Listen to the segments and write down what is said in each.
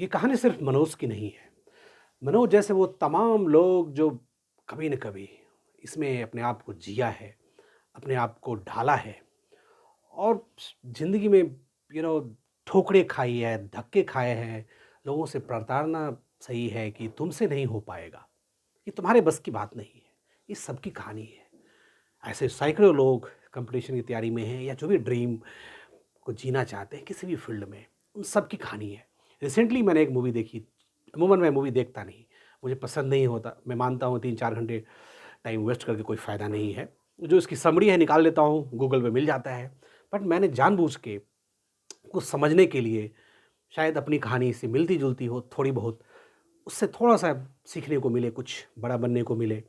ये कहानी सिर्फ मनोज की नहीं है। मनोज जैसे वो तमाम लोग जो कभी न कभी इसमें अपने आप को जिया है, अपने आप को ढाला है और ज़िंदगी में ठोकरें खाई है, धक्के खाए हैं, लोगों से प्रताड़ना सही है कि तुमसे नहीं हो पाएगा, ये तुम्हारे बस की बात नहीं है। ये सबकी कहानी है। ऐसे सैकड़ों लोग कॉम्पिटिशन की तैयारी में हैं या जो भी ड्रीम को जीना चाहते हैं किसी भी फ़ील्ड में, उन सब की कहानी है। रिसेंटली मैंने एक मूवी देखी, अमूमन मैं मूवी देखता नहीं, मुझे पसंद नहीं होता। मैं मानता हूँ 3-4 घंटे टाइम वेस्ट करके कोई फ़ायदा नहीं है। जो इसकी समरी है निकाल लेता हूँ, गूगल पे मिल जाता है। बट मैंने जानबूझ के कुछ समझने के लिए शायद अपनी कहानी से मिलती-जुलती हो थोड़ी बहुत, उससे थोड़ा-सा सीखने को मिले, कुछ बड़ा बनने को मिले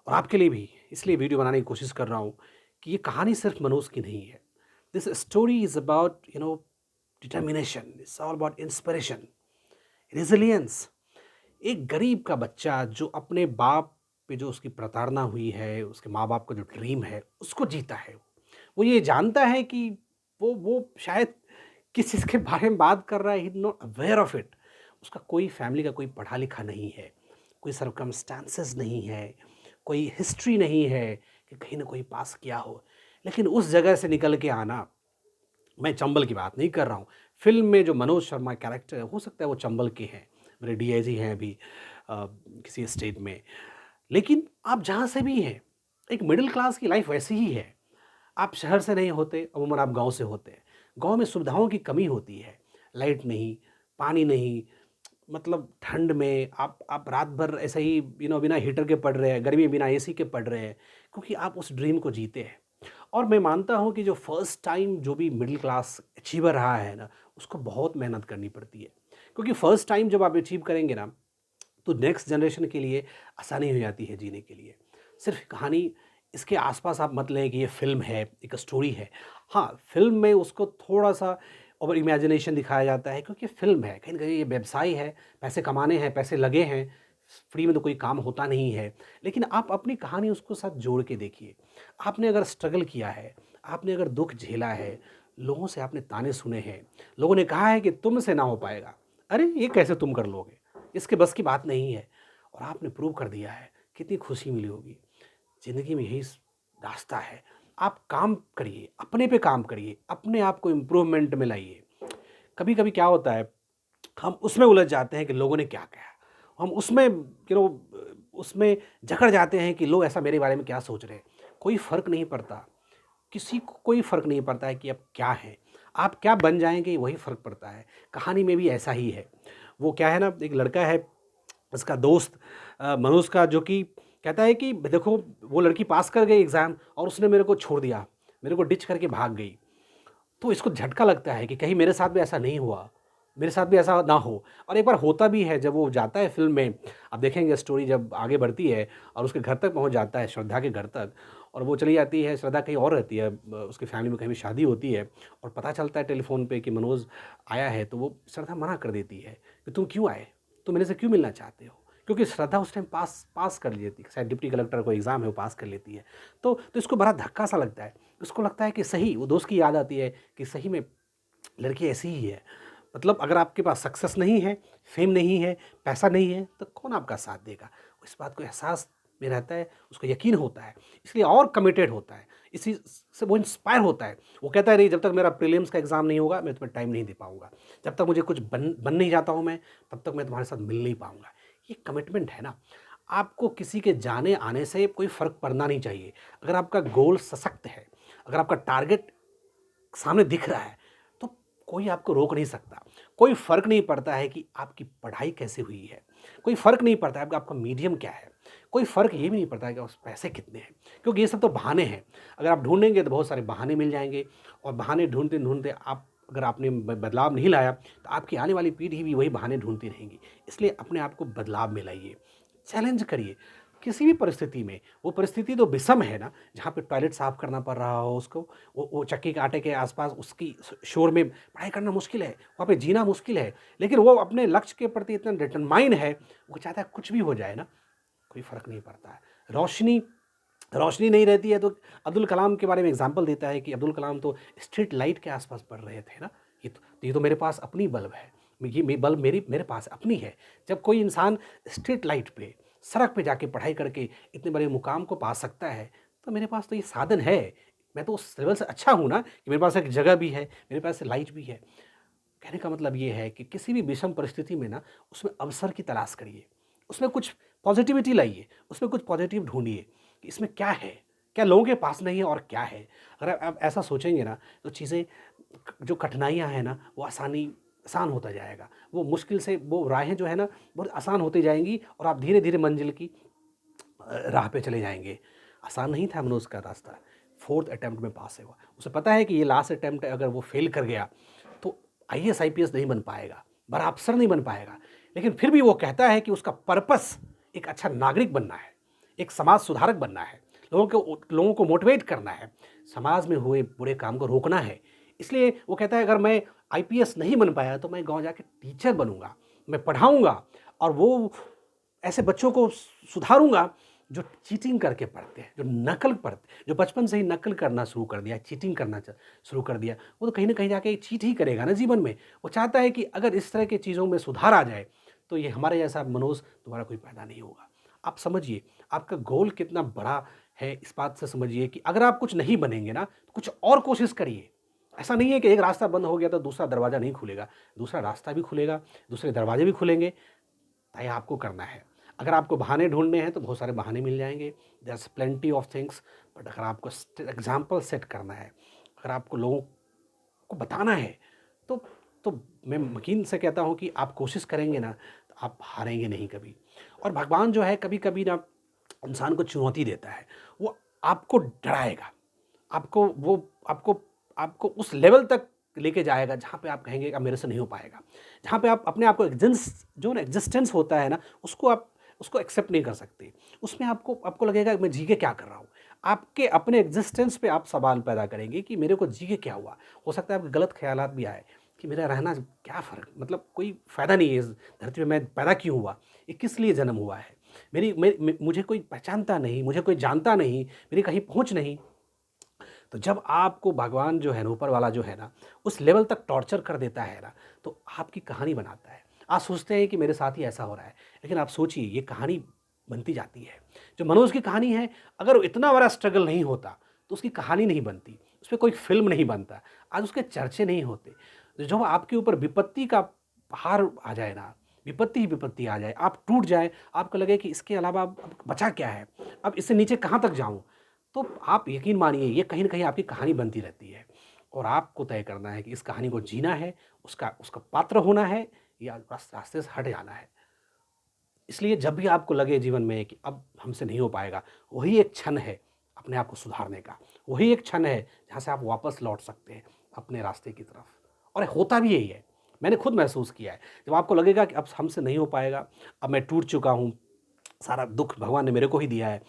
और आपके लिए भी इसलिए वीडियो बनाने की कोशिश कर रहा हूँ कि ये कहानी सिर्फ मनोज की नहीं है। This story is about determination, it's all about inspiration, resilience. एक गरीब का बच्चा जो अपने बाप पे जो उसकी प्रताड़ना हुई है, उसके माँ-बाप का जो ड्रीम है, उसको जीता है। वो ये जानता है कि वो शायद किस चीज़ के बारे में बात कर रहा है, he is not aware of it. उसका कोई फैमिली का कोई पढ़ा-लिखा नहीं है, कोई सर्कमस्टेंसेस नहीं है, कोई हिस्ट्री नहीं है कि कहीं न कहीं पास किया हो। लेकिन उस जगह से निकल के आना, मैं चंबल की बात नहीं कर रहा हूँ। फ़िल्म में जो मनोज शर्मा कैरेक्टर है, हो सकता है वो चंबल के हैं, मेरे डीआईजी हैं अभी किसी स्टेट में। लेकिन आप जहाँ से भी हैं, एक मिडल क्लास की लाइफ़ वैसी ही है। आप शहर से नहीं होते, अमूमन आप गाँव से होते हैं। गाँव में सुविधाओं की कमी होती है, लाइट नहीं, पानी नहीं, मतलब ठंड में आप रात भर ऐसे ही बिना हीटर के पड़ रहे हैं, गर्मी में बिना एसी के पड़ रहे हैं, क्योंकि आप उस ड्रीम को जीते हैं। और मैं मानता हूँ कि जो फर्स्ट टाइम जो भी मिडिल क्लास अचीवर रहा है ना, उसको बहुत मेहनत करनी पड़ती है। क्योंकि फर्स्ट टाइम जब आप अचीव करेंगे ना, तो नेक्स्ट जनरेशन के लिए आसानी हो जाती है जीने के लिए। सिर्फ़ कहानी इसके आस-पास आप मत लें कि ये फ़िल्म है, एक स्टोरी है। हाँ, फ़िल्म में उसको थोड़ा-सा ओवर इमेजिनेशन दिखाया जाता है क्योंकि फ़िल्म है, कहीं न कहीं ये व्यवसाय है, पैसे कमाने हैं, पैसे लगे हैं, फ्री में तो कोई काम होता नहीं है। लेकिन आप अपनी कहानी उसको साथ जोड़ के देखिए। आपने अगर स्ट्रगल किया है, आपने अगर दुःख झेला है, लोगों से आपने ताने सुने हैं, लोगों ने कहा है कि तुमसे ना हो पाएगा। अरे! ये कैसे तुम कर लोगे? इसके बस की बात नहीं है और आपने प्रूव कर दिया है, कितनी खुशी मिली होगी। ज़िंदगी में यही रास्ता है। आप काम करिए, अपने पे काम करिए, अपने आप को इम्प्रूवमेंट में लाइए। कभी-कभी क्या होता है, हम उसमें उलझ जाते हैं कि लोगों ने क्या कहा। हम उसमें उसमें जकड़ जाते हैं कि लोग ऐसा मेरे बारे में क्या सोच रहे हैं। कोई फ़र्क नहीं पड़ता, किसी को कोई फ़र्क नहीं पड़ता है कि आप क्या हैं। आप क्या बन जाएँगे वही फ़र्क पड़ता है। कहानी में भी ऐसा ही है। वो क्या है ना, एक लड़का है, उसका दोस्त मनोज का, जो कि कहता है कि देखो वो लड़की पास कर गई एग्ज़ाम और उसने मेरे को छोड़ दिया, मेरे को डिच करके भाग गई। तो इसको झटका लगता है कि कहीं मेरे साथ भी ऐसा नहीं हुआ, मेरे साथ भी ऐसा ना हो। और एक बार होता भी है जब वो जाता है फ़िल्म में, आप देखेंगे स्टोरी जब आगे बढ़ती है और उसके घर तक पहुँच जाता है, श्रद्धा के घर तक, और वो चली जाती है, श्रद्धा कहीं और रहती है, उसकी फ़ैमिली में कहीं भी शादी होती है और पता चलता है टेलीफ़ोन पे कि मनोज आया है, तो वो श्रद्धा मना कर देती है कि तुम क्यों आए? तुम मेरे से क्यों मिलना चाहते हो? क्योंकि श्रद्धा उस टाइम पास पास कर लेती है, शायद डिप्टी कलेक्टर को एग्ज़ाम है, वो पास कर लेती है। तो इसको बड़ा धक्का सा लगता है। उसको लगता है कि सही, वो दोस्त की याद आती है कि सही में लड़की ऐसी ही है। मतलब अगर आपके पास सक्सेस नहीं है, फ़ेम नहीं है, पैसा नहीं है, तो कौन आपका साथ देगा? वो इस बात को एहसास में रहता है, उसको यकीन होता है, इसलिए और कमिटेड होता है। इसी से वो इंस्पायर होता है। वो कहता है नहीं, जब तक मेरा प्रीलिम्स का एग्ज़ाम नहीं होगा, मैं तुम्हें टाइम नहीं दे पाऊँगा। जब तक मुझे कुछ बन नहीं जाता हूँ मैं, तब तक मैं तुम्हारे साथ मिल नहीं पाऊँगा। ये कमिटमेंट है ना। आपको किसी के जाने-आने से कोई फ़र्क पड़ना नहीं चाहिए। अगर आपका गोल सशक्त है, अगर आपका टारगेट सामने दिख रहा है, तो कोई आपको रोक नहीं सकता। कोई फ़र्क नहीं पड़ता है कि आपकी पढ़ाई कैसे हुई है, कोई फ़र्क नहीं पड़ता है कि आपका मीडियम क्या है, कोई फ़र्क ये भी नहीं पड़ता है कि उस पैसे कितने हैं, क्योंकि ये सब तो बहाने हैं। अगर आप ढूँढेंगे तो बहुत सारे बहाने मिल जाएँगे और बहाने ढूँढते-ढूँढते आप, अगर आपने बदलाव नहीं लाया, तो आपकी आने वाली पीढ़ी भी वही बहाने ढूँढती रहेंगी। इसलिए अपने आप को बदलाव में लाइए, चैलेंज करिए, किसी भी परिस्थिति में। वो परिस्थिति तो विषम है ना, जहाँ पे टॉयलेट साफ़ करना पड़ रहा हो उसको, वो चक्की के आटे के आस-पास उसकी शोर में पढ़ाई करना मुश्किल है, वहाँ पे जीना मुश्किल है, लेकिन वो अपने लक्ष्य के प्रति इतना डिटरमाइन है, वो चाहता है कुछ भी हो जाए ना, कोई फ़र्क नहीं पड़ता है। रोशनी रोशनी नहीं रहती है तो अब्दुल कलाम के बारे में एग्ज़ाम्पल देता है कि अब्दुल कलाम तो स्ट्रीट लाइट के आस-पास पढ़ रहे थे ना, ये तो मेरे पास अपनी बल्ब है, बल मेरे पास अपनी है। जब कोई इंसान स्ट्रीट लाइट पे, सड़क पे जाके पढ़ाई करके इतने बड़े मुकाम को पा सकता है, तो मेरे पास तो ये साधन है। मैं तो उस लेवल से अच्छा हूँ ना कि मेरे पास एक जगह भी है, मेरे पास लाइट भी है। कहने का मतलब ये है कि किसी भी विषम परिस्थिति में ना उसमें अवसर की तलाश करिए, उसमें कुछ पॉजिटिविटी लाइए, उसमें कुछ पॉजिटिव ढूंढिए कि इसमें क्या है, क्या लोगों के पास नहीं है और क्या है। अगर आप ऐसा सोचेंगे ना तो चीज़ें, जो कठिनाइयाँ हैं ना वो आसान होता जाएगा, वो मुश्किल से वो राहें जो है ना बहुत आसान होती जाएंगी और आप धीरे धीरे मंजिल की राह पे चले जाएंगे। आसान नहीं था मनोज का रास्ता, फोर्थ अटेम्प्ट में पास हुआ। उसे पता है कि ये लास्ट अटेम्प्ट है, अगर वो फेल कर गया तो आईएएस आईपीएस नहीं बन पाएगा, बड़ा अफसर नहीं बन पाएगा। लेकिन फिर भी वो कहता है कि उसका पर्पस एक अच्छा नागरिक बनना है, एक समाज सुधारक बनना है, लोगों को मोटिवेट करना है, समाज में हुए बुरे काम को रोकना है। इसलिए वो कहता है अगर मैं आईपीएस नहीं बन पाया तो मैं गांव जाके टीचर बनूंगा, मैं पढ़ाऊंगा और वो ऐसे बच्चों को सुधारूंगा जो चीटिंग करके पढ़ते हैं, जो नकल पढ़ते, जो बचपन से ही नकल करना शुरू कर दिया, चीटिंग करना शुरू कर दिया, वो तो कहीं ना कहीं जाके चीट ही करेगा ना जीवन में। वो चाहता है कि अगर इस तरह की चीज़ों में सुधार आ जाए तो ये हमारे जैसा मनोज दोबारा कोई पैदा नहीं होगा। आप समझिए आपका गोल कितना बड़ा है, इस बात से समझिए कि अगर आप कुछ नहीं बनेंगे ना तो कुछ और कोशिश करिए। ऐसा नहीं है कि एक रास्ता बंद हो गया तो दूसरा दरवाज़ा नहीं खुलेगा, दूसरा रास्ता भी खुलेगा, दूसरे दरवाजे भी खुलेंगे। तय आपको करना है। अगर आपको बहाने ढूँढने हैं तो बहुत सारे बहाने मिल जाएँगे, there is plenty of things. But अगर आपको एग्ज़ाम्पल सेट करना है, अगर आपको लोगों को बताना है, तो तो मैं यकीन से कहता हूँ कि आप कोशिश करेंगे ना तो आप हारेंगे नहीं कभी। और भगवान जो है कभी-कभी ना इंसान को चुनौती देता है, वो आपको डराएगा, आपको वो आपको आपको उस लेवल तक लेके जाएगा जहाँ पे आप कहेंगे कि अब मेरे से नहीं हो पाएगा। जहाँ पे आप अपने आप को एग्जिस्टेंस होता है ना, उसको आप उसको एक्सेप्ट नहीं कर सकते। उसमें आपको आपको लगेगा कि मैं जी के क्या कर रहा हूँ। आपके अपने एग्जिस्टेंस पे आप सवाल पैदा करेंगे कि मेरे को जी के क्या हुआ? हो सकता है आपके गलत ख़्यालात भी आए कि मेरा रहना क्या फ़र्क, मतलब कोई फ़ायदा नहीं है इस धरती पे, मैं पैदा क्यों हुआ? ये किस लिए जन्म हुआ है? मुझे कोई पहचानता नहीं, मुझे कोई जानता नहीं, मेरी कहीं पहुँच नहीं। तो जब आपको भगवान जो है ना, ऊपर वाला जो है ना, उस लेवल तक टॉर्चर कर देता है ना, तो आपकी कहानी बनाता है। आप सोचते हैं कि मेरे साथ ही ऐसा हो रहा है, लेकिन आप सोचिए ये कहानी बनती जाती है। जो मनोज की कहानी है, अगर वो इतना बड़ा स्ट्रगल नहीं होता, तो उसकी कहानी नहीं बनती, उस पे कोई फ़िल्म नहीं बनता, आज उसके चर्चे नहीं होते। तो जब आपके ऊपर विपत्ति का पहाड़ आ जाए ना, विपत्ति ही विपत्ति आ जाए, आप टूट जाएँ, आपको लगे कि इसके अलावा अब बचा क्या है? अब इससे नीचे कहाँ तक जाऊँ? तो आप यकीन मानिए ये कहीं न कहीं आपकी कहानी बनती रहती है और आपको तय करना है कि इस कहानी को जीना है, उसका उसका पात्र होना है या रास्ते से हट जाना है। इसलिए जब भी आपको लगे जीवन में कि अब हमसे नहीं हो पाएगा, वही एक क्षण है अपने आप को सुधारने का। वही एक क्षण है जहाँ से आप वापस लौट सकते हैं अपने रास्ते की तरफ। और होता भी यही है। मैंने खुद महसूस किया है। जब आपको लगेगा कि अब हमसे नहीं हो पाएगा, अब मैं टूट चुका हूँ, सारा दुःख भगवान ने मेरे को ही दिया है,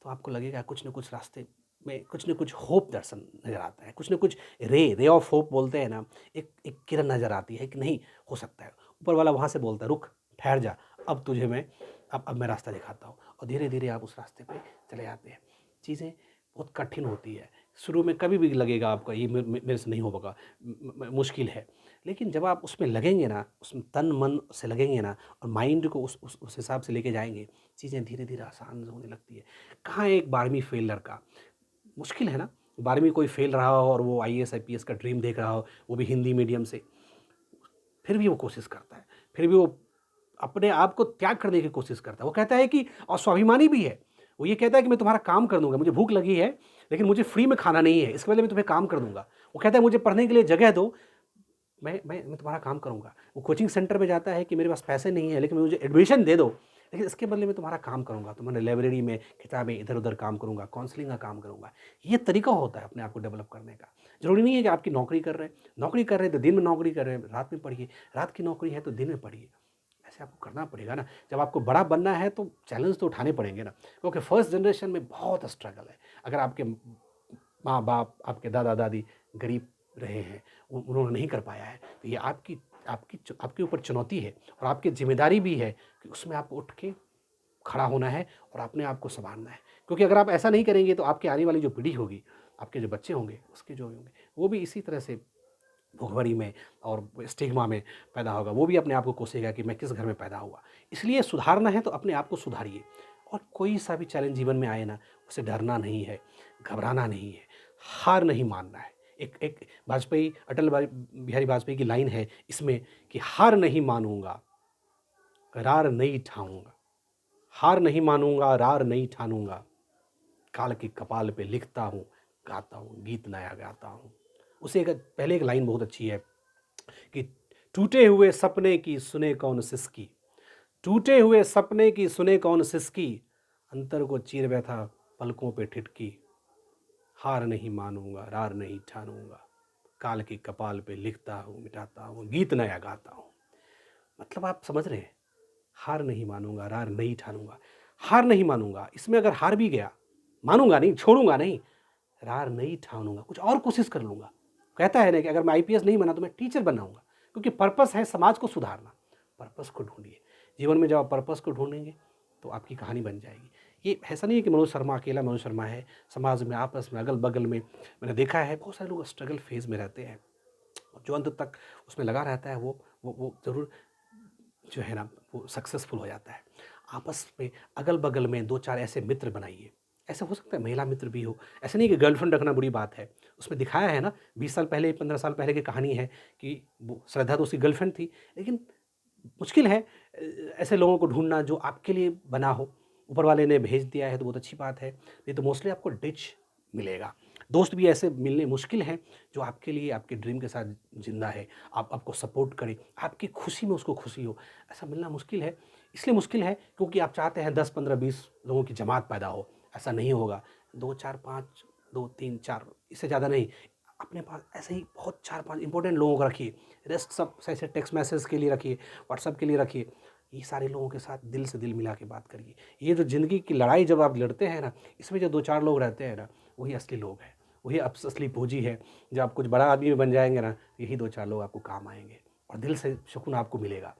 तो आपको लगेगा कुछ न कुछ रास्ते में कुछ न कुछ होप दर्शन नज़र आता है, कुछ न कुछ रे ऑफ होप बोलते हैं ना, एक एक किरण नज़र आती है कि नहीं हो सकता है। ऊपर वाला वहाँ से बोलता है रुक, ठहर जा, अब तुझे मैं अब मैं रास्ता दिखाता हूँ और धीरे-धीरे आप उस रास्ते पे चले जाते हैं। चीज़ें बहुत कठिन होती है। शुरू में कभी भी लगेगा आपको ये मेरे से नहीं होगा, मुश्किल है। लेकिन जब आप उसमें लगेंगे ना, उसमें तन मन से लगेंगे ना और माइंड को उस हिसाब से लेके जाएँगे, चीज़ें धीरे-धीरे आसान होने लगती है। कहाँ है एक 12वीं फेल लड़का, मुश्किल है ना, 12वीं कोई फेल रहा हो और वो आईएएस आईपीएस का ड्रीम देख रहा हो, वो भी हिंदी मीडियम से, फिर भी वो कोशिश करता है, फिर भी वो अपने आप को त्याग करने की कोशिश करता है। वो कहता है कि और स्वाभिमानी भी है। वो ये कहता है कि मैं तुम्हारा काम कर दूँगा, मुझे भूख लगी है, लेकिन मुझे फ्री में खाना नहीं है, इसके बदले मैं तुम्हें काम कर दूँगा। वो कहता है मुझे पढ़ने के लिए जगह दो, मैं तुम्हारा काम करूँगा। वो कोचिंग सेंटर में जाता है कि मेरे पास पैसे नहीं है, लेकिन मुझे एडमिशन दे दो, लेकिन इसके बदले मैं तुम्हारा काम करूँगा। तुम्हारे लाइब्रेरी में किताबें इधर-उधर काम करूँगा, काउंसलिंग का काम करूँगा। ये तरीका होता है अपने आप को डेवलप करने का। ज़रूरी नहीं है कि आपकी नौकरी कर रहे हैं तो दिन में नौकरी कर रहे हैं, रात में पढ़िए, रात की नौकरी है तो दिन में पढ़िए। ऐसे आपको करना पड़ेगा ना। जब आपको बड़ा बनना है तो चैलेंज तो उठाने पड़ेंगे ना, क्योंकि फर्स्ट जनरेशन में बहुत स्ट्रगल है। अगर आपके माँ-बाप, आपके दादा-दादी गरीब रहे हैं, उन्होंने नहीं कर पाया है, तो ये आपके ऊपर चुनौती है और आपकी ज़िम्मेदारी भी है कि उसमें आपको उठ के खड़ा होना है और अपने आप को सँभालना है। क्योंकि अगर आप ऐसा नहीं करेंगे तो आपकी आने वाली जो पीढ़ी होगी, आपके जो बच्चे होंगे, उसके जो होंगे, वो भी इसी तरह से भुखमरी में और स्टिग्मा में पैदा होगा, वो भी अपने आप को कोसेगा कि मैं किस घर में पैदा हुआ। इसलिए सुधारना है तो अपने आप को सुधारिए, और कोई सा भी चैलेंज जीवन में आए ना, उसे डरना नहीं है, घबराना नहीं है, हार नहीं मानना है। एक एक वाजपेयी, बिहारी वाजपेयी की लाइन है इसमें कि हार नहीं मानूँगा, रार नहीं ठाऊँगा, हार नहीं मानूँगा, रार नहीं ठानूँगा, काल के कपाल पे लिखता हूँ, गाता हूँ, गीत नया गाता हूँ। उसे एक पहले एक लाइन बहुत अच्छी है कि टूटे हुए सपने की सुने कौन सिसकी, टूटे हुए सपने की सुने कौन सिसकी, अंतर को चीर बैठा पलकों पे ठिठकी, हार नहीं मानूंगा, रार नहीं ठानूंगा, काल के कपाल पे लिखता हूँ, मिटाता हूँ, गीत नया गाता हूँ। मतलब आप समझ रहे हैं, हार नहीं मानूंगा, रार नहीं ठानूंगा। हार नहीं मानूंगा, इसमें अगर हार भी गया, मानूंगा नहीं, छोड़ूंगा नहीं, रार नहीं ठानूंगा, कुछ और कोशिश कर लूंगा। कहता है ना कि अगर मैं आईपीएस नहीं बना तो मैं टीचर बनाऊंगा, क्योंकि पर्पस है समाज को सुधारना। पर्पस को ढूंढिए जीवन में, जब आप पर्पस को ढूंढेंगे तो आपकी कहानी बन जाएगी। ये ऐसा नहीं है कि मनोज शर्मा अकेला मनोज शर्मा है, समाज में, आपस में, अगल बगल में मैंने देखा है बहुत सारे लोग स्ट्रगल फेज में रहते हैं, जो अंत तक उसमें लगा रहता है वो ज़रूर जो है ना वो सक्सेसफुल हो जाता है। आपस में अगल बगल में 2-4 ऐसे मित्र बनाइए। ऐसा हो सकता है महिला मित्र भी हो, ऐसा नहीं कि गर्लफ्रेंड रखना बुरी बात है। उसमें दिखाया है ना 20 साल पहले, 15 साल पहले की कहानी है कि वो श्रद्धा तो उसकी गर्लफ्रेंड थी, लेकिन मुश्किल है ऐसे लोगों को ढूँढना जो आपके लिए बना हो। ऊपर वाले ने भेज दिया है तो बहुत अच्छी बात है, नहीं तो मोस्टली आपको डिच मिलेगा। दोस्त भी ऐसे मिलने मुश्किल हैं जो आपके लिए, आपके ड्रीम के साथ ज़िंदा है, आपको सपोर्ट करे, आपकी खुशी में उसको खुशी हो, ऐसा मिलना मुश्किल है। इसलिए मुश्किल है क्योंकि आप चाहते हैं 10, 15, 20 लोगों की जमात पैदा हो, ऐसा नहीं होगा। 2, 4, 5, 2, 3, 4 इससे ज़्यादा नहीं। अपने पास ऐसे ही बहुत 4-5 इंपॉर्टेंट लोगों को रखिए, रेस्ट सब ऐसे टेक्स्ट मैसेज के लिए रखिए, व्हाट्सएप के लिए रखिए। ये सारे लोगों के साथ दिल से दिल मिला के बात करिए। ये जो ज़िंदगी की लड़ाई जब आप लड़ते हैं ना, इसमें जो 2-4 लोग रहते हैं ना, वही असली लोग हैं, वही असली पूंजी है। जब आप कुछ बड़ा आदमी बन जाएंगे ना, यही 2-4 लोग आपको काम आएंगे और दिल से सुकून आपको मिलेगा।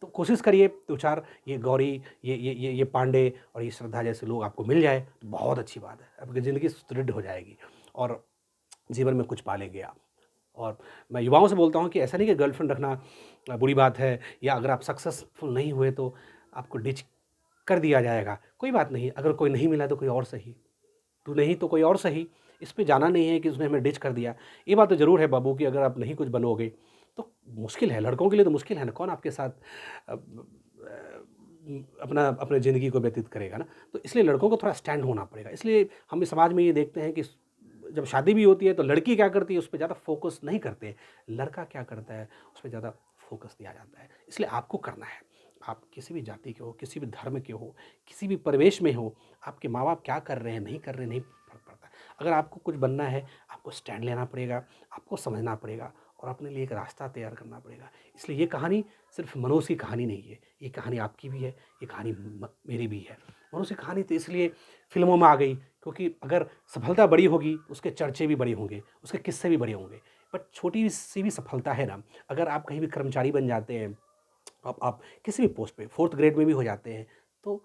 तो कोशिश करिए 2-4 ये गौरी, ये पांडे और ये श्रद्धा जैसे लोग आपको मिल जाए तो बहुत अच्छी बात है, आपकी ज़िंदगी सुदृढ़ हो जाएगी और जीवन में कुछ पालेंगे आप। और मैं युवाओं से बोलता हूँ कि ऐसा नहीं कि गर्लफ्रेंड रखना बुरी बात है, या अगर आप सक्सेसफुल नहीं हुए तो आपको डिच कर दिया जाएगा। कोई बात नहीं, अगर कोई नहीं मिला तो कोई और सही, तू नहीं तो कोई और सही। इस पे जाना नहीं है कि उसने हमें डिच कर दिया। ये बात तो ज़रूर है बाबू कि अगर आप नहीं कुछ बनोगे तो मुश्किल है, लड़कों के लिए तो मुश्किल है ना, कौन आपके साथ अपना अपने ज़िंदगी को व्यतीत करेगा ना। तो इसलिए लड़कों को थोड़ा स्टैंड होना पड़ेगा। इसलिए हम इस समाज में ये देखते हैं कि जब शादी भी होती है तो लड़की क्या करती है उस पे ज़्यादा फोकस नहीं करते, लड़का क्या करता है उस पे ज़्यादा फोकस दिया जाता है। इसलिए आपको करना है, आप किसी भी जाति के हो, किसी भी धर्म के हो, किसी भी परिवेश में हो, आपके माँ बाप क्या कर रहे हैं, नहीं कर रहे हैं, नहीं फ़र्क पड़ता। अगर आपको कुछ बनना है, आपको स्टैंड लेना पड़ेगा, आपको समझना पड़ेगा और अपने लिए एक रास्ता तैयार करना पड़ेगा। इसलिए ये कहानी सिर्फ मनोज की कहानी नहीं है, ये कहानी आपकी भी है, ये कहानी मेरी भी है। मनोज की कहानी तो इसलिए फिल्मों में आ गई क्योंकि अगर सफलता बड़ी होगी उसके चर्चे भी बड़े होंगे, उसके किस्से भी बड़े होंगे। बट छोटी सी भी सफलता है ना, अगर आप कहीं भी कर्मचारी बन जाते हैं, आप किसी भी पोस्ट पे 4th ग्रेड में भी हो जाते हैं, तो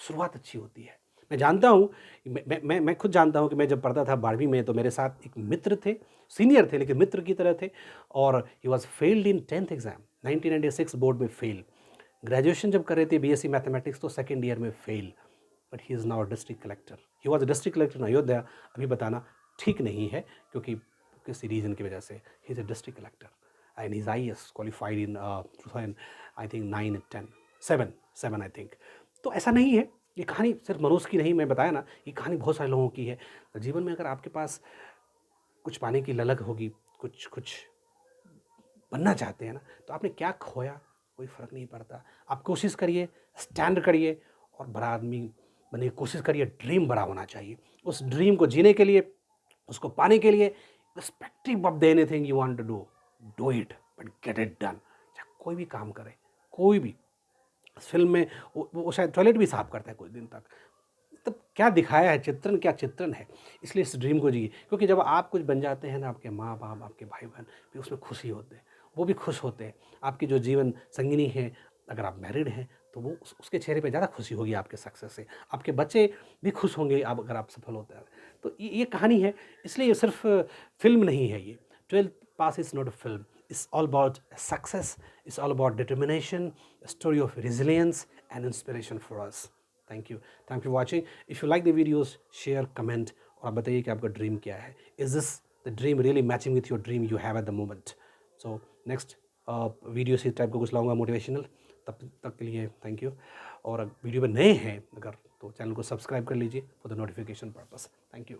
शुरुआत अच्छी होती है। मैं जानता हूँ, मैं खुद जानता हूँ कि मैं जब पढ़ता था 12वीं में तो मेरे साथ एक मित्र थे, सीनियर थे लेकिन मित्र की तरह थे, और he was failed in 10th exam, 1996 board में फेल। ग्रेजुएशन जब कर रहे थे बीएससी मैथमेटिक्स तो 2nd ईयर में फेल, but he is now district collector. He was district collector in Ayodhya. अभी बताना ठीक नहीं है क्योंकि किसी रीज़न की वजह से he is a district collector and his IAS qualified in 2000 I think 9 10 7 I think. तो ऐसा नहीं है, ये कहानी सिर्फ मनोज की नहीं, मैं बताया ना, ये कहानी बहुत सारे लोगों की है। तो जीवन में अगर आपके पास कुछ पाने की ललक होगी, कुछ कुछ बनना चाहते हैं ना, तो आपने क्या खोया कोई फ़र्क नहीं पड़ता। आप कोशिश करिए, स्टैंड करिए और बड़ा आदमी बनने की कोशिश करिए। ड्रीम बड़ा होना चाहिए। उस ड्रीम को जीने के लिए, उसको पाने के लिए, respective of the anything you want to do, do it but get it done. चाहे कोई भी काम करे, कोई भी। फ़िल्म में वो शायद टॉयलेट भी साफ़ करता है कुछ दिन तक। तब क्या दिखाया है, चित्रण क्या चित्रण है। इसलिए इस ड्रीम को जिए, क्योंकि जब आप कुछ बन जाते हैं ना, आपके माँ बाप, आपके भाई बहन भी उसमें खुशी होते हैं, वो भी खुश होते हैं। आपकी जो जीवन संगिनी है, अगर आप मैरिड हैं तो वो उसके चेहरे पे ज़्यादा खुशी होगी आपके सक्सेस से। आपके बच्चे भी खुश होंगे अगर आप सफल होते हैं। तो ये कहानी है। इसलिए ये सिर्फ फिल्म नहीं है, ये 12th Past is not a film. It's all about success. It's all about determination, a story of resilience and inspiration for us. Thank you. Thank you for watching. If you like the videos, share, comment और आप बताइए कि आपका dream क्या है. Is this the dream really matching with your dream you have at the moment? So next video इसी type का कुछ लाऊंगा मोटिवेशनल. तब तक के लिए थैंक यू. और वीडियो पे नए हैं अगर तो चैनल को सब्सक्राइब कर लीजिए for the notification purpose. Thank you.